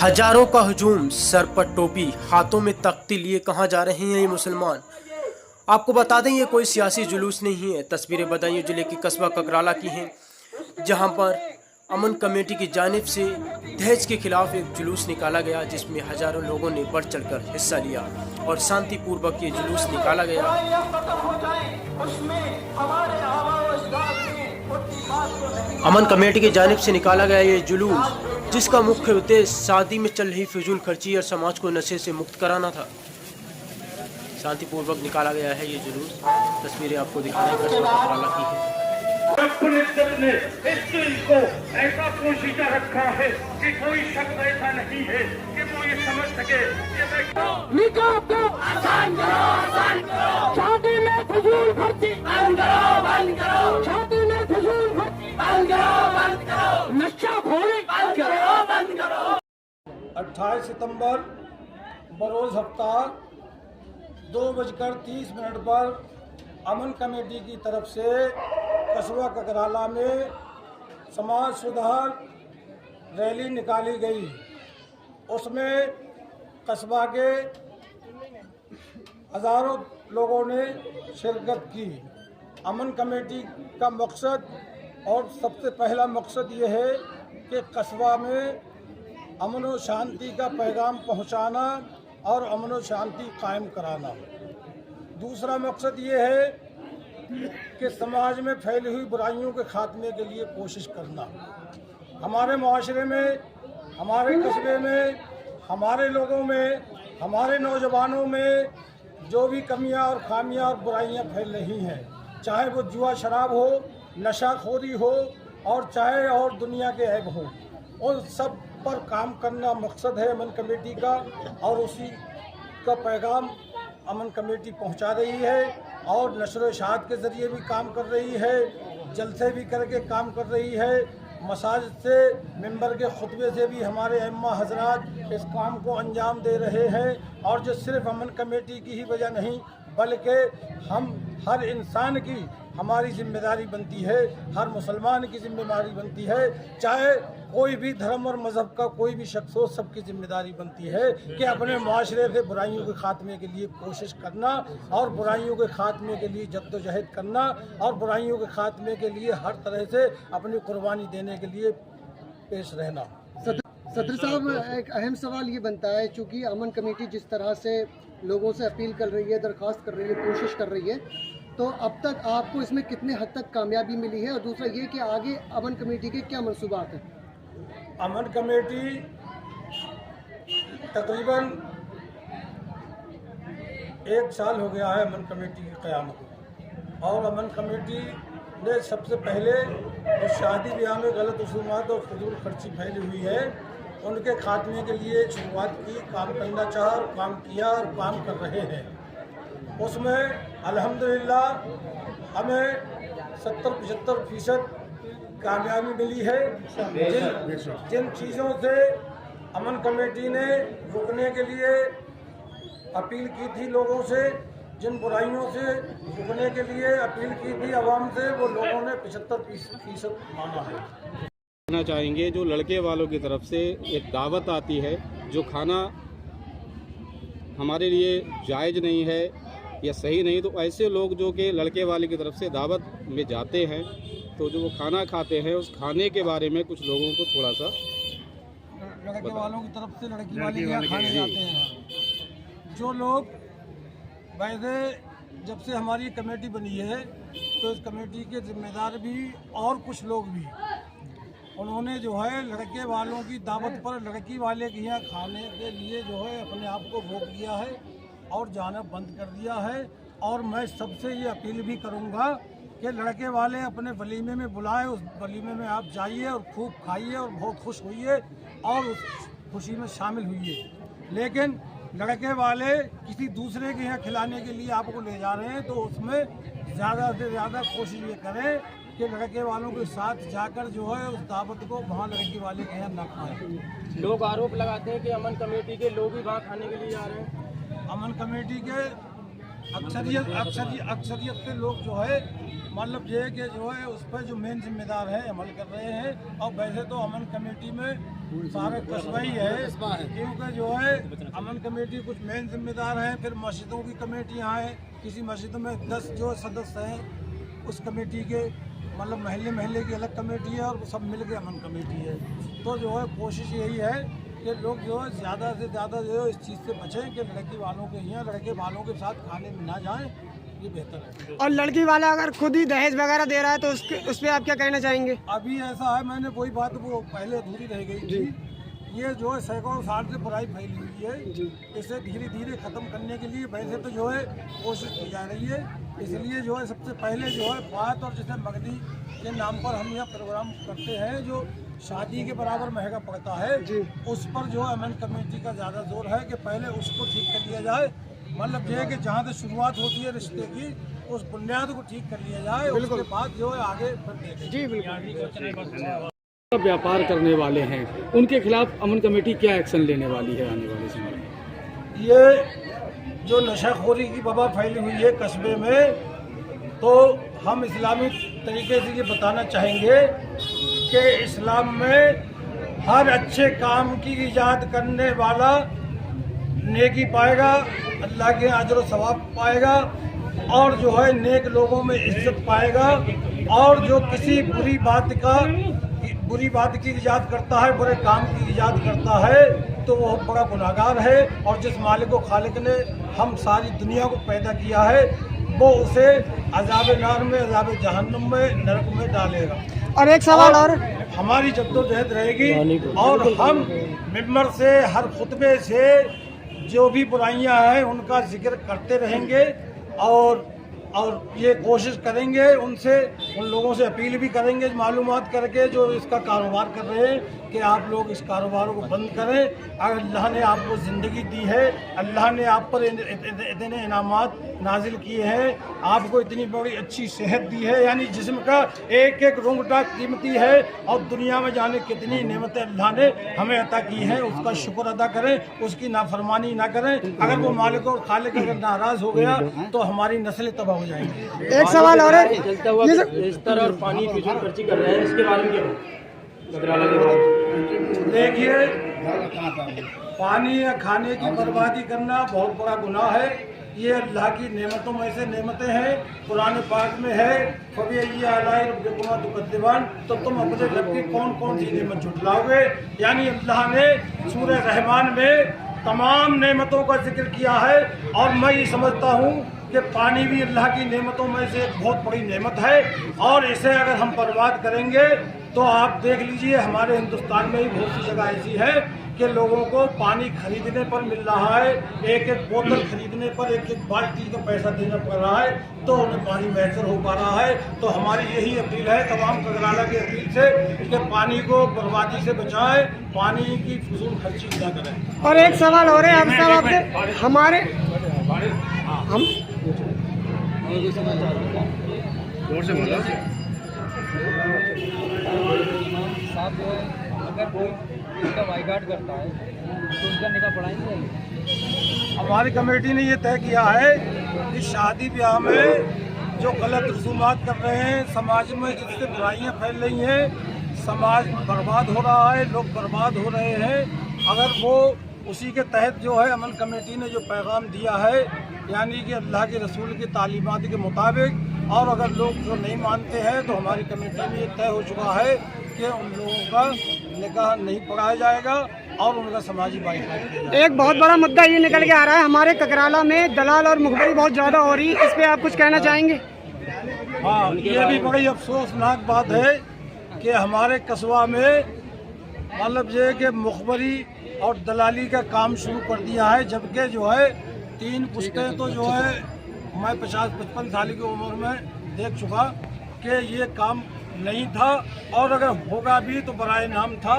हजारों का हुजूम, सर पर टोपी, हाथों में तख्ती लिए कहाँ जा रहे हैं ये मुसलमान। आपको बता दें ये कोई सियासी जुलूस नहीं है। तस्वीरें बदायूं जिले के कस्बा ककराला की हैं, जहां पर अमन कमेटी की जानिब से दहेज के खिलाफ एक जुलूस निकाला गया, जिसमें हजारों लोगों ने बढ़ चढ़कर हिस्सा लिया और शांतिपूर्वक ये जुलूस निकाला गया। अमन कमेटी की जानिब से निकाला गया ये जुलूस, जिसका मुख्य उद्देश्य शादी में चल रही फिजूल खर्ची और समाज को नशे से मुक्त कराना था। शांतिपूर्वक निकाला गया है ये जुलूस। तस्वीरें आपको दिखा रहे हैं कस्बा ककराला की है। ने इस दिल को ऐसा पोशीदा रखा है कि कोई शख्स ऐसा नहीं है कि वो ये समझ सके कि निकाह को आसान करो, शादी में फिजूल खर्ची बंद करो, शादी में फिजूल खर्ची बंद करो, नशाखोरी बंद करो। 28 सितंबर बरोज हफ्ता 2:30 पर अमन कमेटी की तरफ से कस्बा ककराला में समाज सुधार रैली निकाली गई। उसमें कस्बा के हज़ारों लोगों ने शिरकत की। अमन कमेटी का मकसद और सबसे पहला मकसद ये है कि कस्बा में अमन व शांति का पैगाम पहुंचाना और अमन व शांति कायम कराना। दूसरा मकसद ये है कि समाज में फैली हुई बुराइयों के खात्मे के लिए कोशिश करना। हमारे माशरे में, हमारे कस्बे में, हमारे लोगों में, हमारे नौजवानों में जो भी कमियां और खामियां और बुराइयां फैल रही हैं, चाहे वो जुआ शराब हो, नशाखोरी हो और चाहे और दुनिया के ऐब हो, उन सब पर काम करना मकसद है अमन कमेटी का। और उसी का पैगाम अमन कमेटी पहुंचा रही है और नशर इशाअत के ज़रिए भी काम कर रही है, जलसे भी करके काम कर रही है, मसाजिद से मिंबर के खुतबे से भी हमारे अम्मा हजरात इस काम को अंजाम दे रहे हैं। और जो सिर्फ अमन कमेटी की ही वजह नहीं, बल्कि हम हर इंसान की हमारी जिम्मेदारी बनती है, हर मुसलमान की जिम्मेदारी बनती है, चाहे कोई भी धर्म और मज़हब का कोई भी शख्स हो, सबकी जिम्मेदारी बनती है कि अपने माशरे से बुराइयों के ख़ात्मे के लिए कोशिश करना और बुराइयों के ख़ात्मे के लिए जद्दोजहद करना और बुराइयों के ख़ात्मे के लिए हर तरह से अपनी कुर्बानी देने के लिए पेश रहना। सदर साहब, एक अहम सवाल ये बनता है, चूँकि अमन कमेटी जिस तरह से लोगों से अपील कर रही है, दरख्वास्त कर रही है, कोशिश कर रही है, तो अब तक आपको इसमें कितने हद तक कामयाबी मिली है? और दूसरा ये कि आगे अमन कमेटी के क्या मंसूबात हैं? अमन कमेटी तकरीबन 1 साल हो गया है अमन कमेटी की क़यामत को। और अमन कमेटी ने सबसे पहले जो शादी ब्याह में गलत रसूमात और फजूल खर्ची फैली हुई है, उनके खात्मे के लिए शुरुआत की, काम करना चाहा और काम किया और काम कर रहे हैं। उसमें अल्हम्दुलिल्लाह हमें 70-75% कामयाबी मिली है। जिन चीज़ों से अमन कमेटी ने रुकने के लिए अपील की थी लोगों से, जिन बुराइयों से रुकने के लिए अपील की थी आवाम से, वो लोगों ने 75% माना है। कहना चाहेंगे, जो लड़के वालों की तरफ से एक दावत आती है, जो खाना हमारे लिए जायज़ नहीं है या सही नहीं, तो ऐसे लोग जो कि लड़के वाले की तरफ से दावत में जाते हैं, तो जो वो खाना खाते हैं, उस खाने के बारे में कुछ लोगों को थोड़ा सा लड़के वालों की तरफ से लड़की वाले यहाँ खाने जाते हैं। जो लोग वैसे जब से हमारी कमेटी बनी है, तो इस कमेटी के जिम्मेदार भी और कुछ लोग भी, उन्होंने जो है लड़के वालों की दावत पर लड़की वाले के यहाँ खाने के लिए जो है अपने आप को रोक लिया है और जाना बंद कर दिया है। और मैं सबसे ये अपील भी करूँगा कि लड़के वाले अपने वलीमे में बुलाए, उस वलीमे में आप जाइए और खूब खाइए और बहुत खुश होइए और उस खुशी में शामिल होइए। लेकिन लड़के वाले किसी दूसरे के यहाँ खिलाने के लिए आपको ले जा रहे हैं, तो उसमें ज़्यादा से ज़्यादा कोशिश ये करें कि लड़के वालों के साथ जाकर जो है उस दावत को वहाँ लड़के वाले के यहाँ न खाएं। लोग आरोप लगाते हैं कि अमन कमेटी के लोग ही वहाँ खाने के लिए जा रहे हैं। अमन कमेटी के अक्सरियत से लोग जो है मतलब ये कि जो है उस पर जो मेन जिम्मेदार हैं अमल कर रहे हैं। और वैसे तो अमन कमेटी में सारे कस्बा ही है, क्योंकि जो है अमन कमेटी कुछ मेन जिम्मेदार हैं। फिर मस्जिदों की कमेटियाँ हैं, किसी मस्जिद में 10 जो सदस्य हैं उस कमेटी के, मतलब महल्ले महल्ले की अलग कमेटी है और सब मिल के अमन कमेटी है। तो जो है कोशिश यही है कि लोग जो है ज़्यादा से ज़्यादा जो है इस चीज़ से बचें कि लड़की वालों के यहाँ लड़के वालों के साथ खाने में ना जाएं, ये बेहतर है। और लड़की वाला अगर खुद ही दहेज वगैरह दे रहा है तो उस पर आप क्या कहना चाहेंगे? अभी ऐसा है, मैंने वही बात वो पहले अधूरी रह गई थी। ये जो है सैकड़ों साल से बुराई फैली हुई है, इसे धीरे धीरे ख़त्म करने के लिए वैसे तो जो है कोशिश की जा रही है। इसलिए जो है सबसे पहले जो है बात, और जैसे मगनी के नाम पर हम यहाँ प्रोग्राम करते हैं जो शादी के बराबर महंगा पड़ता है, उस पर जो है अमन कमेटी का ज़्यादा जोर है कि पहले उसको ठीक कर लिया जाए। मतलब ये है कि जहाँ से शुरुआत होती है रिश्ते की, उस बुनियाद को ठीक कर लिया जाए, उसके बाद जो है आगे बढ़ देखें। जी बिल्कुल। व्यापार करने वाले हैं उनके खिलाफ अमन कमेटी क्या एक्शन लेने वाली है आने वाले समय में? ये जो नशाखोरी की वबा फैली हुई है कस्बे में, तो हम इस्लामी तरीके से ये बताना चाहेंगे कि इस्लाम में हर अच्छे काम की इजाद करने वाला नेकी पाएगा, अल्लाह के अजर व सवाब पाएगा, और जो है नेक लोगों में इज्जत पाएगा। और जो किसी बुरी बात की इजाद करता है, बुरे काम की इजाद करता है, तो वो बड़ा गुनाहगार है। और जिस मालिक व खालिक ने हम सारी दुनिया को पैदा किया है, वो उसे अज़ाब नार में, अज़ाब जहन्नुम में, नरक में डालेगा। और एक सवाल और, हमारी जद्दोजहद रहेगी और हम मिंबर से हर खुतबे से जो भी बुराइयां हैं उनका जिक्र करते रहेंगे। और ये कोशिश करेंगे, उनसे उन लोगों से अपील भी करेंगे मालूमात करके जो इसका कारोबार कर रहे हैं कि आप लोग इस कारोबार को बंद करें। अगर अल्लाह ने आपको ज़िंदगी दी है, अल्लाह ने आप पर इतने इनामात नाजिल किए हैं, आपको इतनी बड़ी अच्छी सेहत दी है, यानी जिस्म का एक एक रोंगटा कीमती है, और दुनिया में जाने कितनी नेमतें अल्लाह ने हमें अता की हैं, उसका शुक्र अदा करें, उसकी नाफरमानी ना करें। अगर वो मालिक और खालिक अगर नाराज़ हो गया तो हमारी नस्लें तबाह हो जाएंगी। एक सवाल और है, इस तरह और पानी फिजूल खर्ची कर रहे हैं, इसके बारे में क्या? देखिए, पानी या खाने की बर्बादी करना बहुत बड़ा गुनाह है। ये अल्लाह की नेमतों में से नेमतें हैं। कुरान पाक में है, तो तुम अपने रब की कौन कौन सी नेमत झुटलाओगे। यानी अल्लाह ने सूरह रहमान में तमाम नेमतों का जिक्र किया है, और मैं ये समझता हूँ कि पानी भी अल्लाह की नेमतों में से एक बहुत बड़ी नेमत है। और इसे अगर हम बर्बाद करेंगे तो आप देख लीजिए, हमारे हिंदुस्तान में ही बहुत सी जगह ऐसी है कि लोगों को पानी खरीदने पर मिल रहा है, एक एक बोतल खरीदने पर एक एक बाल्टी का पैसा देना पड़ रहा है, तो उन्हें पानी मैसर हो पा रहा है। तो हमारी यही अपील है तमाम कगराला की अपील से कि पानी को बर्बादी से बचाएं, पानी की फजूल खर्ची ना करें। और एक सवाल और है आप साहब आपसे, हमारे हम साहब जो है अगर कोई इसका बाइकाट करता है तो उसका निकाह पढ़ाएंगे। हमारी कमेटी ने ये तय किया है कि शादी ब्याह में जो गलत रसूमात कर रहे हैं, समाज में जिससे बुराइयां फैल रही हैं, समाज बर्बाद हो रहा है, लोग बर्बाद हो रहे हैं, अगर वो उसी के तहत जो है अमन कमेटी ने जो पैगाम दिया है, यानी कि अल्लाह के रसूल की तालीमात के मुताबिक, और अगर लोग जो नहीं मानते हैं तो हमारी कमेटी में ये तय हो चुका है कि उन लोगों का निकाह नहीं पढ़ाया जाएगा और उनका समाजी बाइकाट किया जाएगा। एक बहुत बड़ा मुद्दा ये निकल के आ रहा है, हमारे ककराला में दलाल और मुखबरी बहुत ज़्यादा हो रही है, इस पर आप कुछ कहना चाहेंगे? हाँ, ये भी बड़ी अफसोसनाक बात है कि हमारे कस्बा में मतलब ये कि मुखबरी और दलाली का काम शुरू कर दिया है, जबकि जो है 3 पुश्तें तो जो है मैं 50-55 साल की उम्र में देख चुका कि ये काम नहीं था, और अगर होगा भी तो बराए नाम था।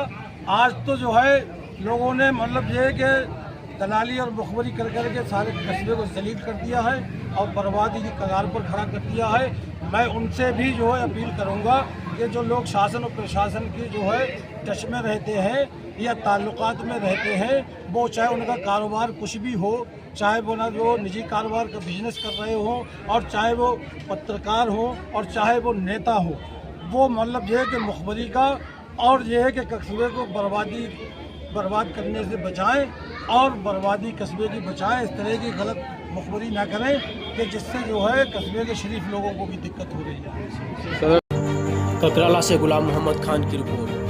आज तो जो है लोगों ने मतलब ये कि दलाली और मुखबरी कर के सारे कस्बे को जलील कर दिया है और बर्बादी की कगार पर खड़ा कर दिया है। मैं उनसे भी जो है अपील करूंगा कि जो लोग शासन और प्रशासन की जो है टच में रहते हैं या ताल्लुकात में रहते हैं, वो चाहे उनका कारोबार कुछ भी हो, चाहे वो ना जो निजी कारोबार का बिजनेस कर रहे हों, और चाहे वो पत्रकार हो, और चाहे वो नेता हो, वो मतलब ये है कि मुखबरी का और ये है कि कस्बे को बर्बाद करने से बचाएं और बर्बादी कस्बे की बचाएं। इस तरह की गलत मुखबरी ना करें कि जिससे जो है कस्बे के शरीफ लोगों को भी दिक्कत हो रही है। ककराला से गुलाम मोहम्मद खान की रिपोर्ट।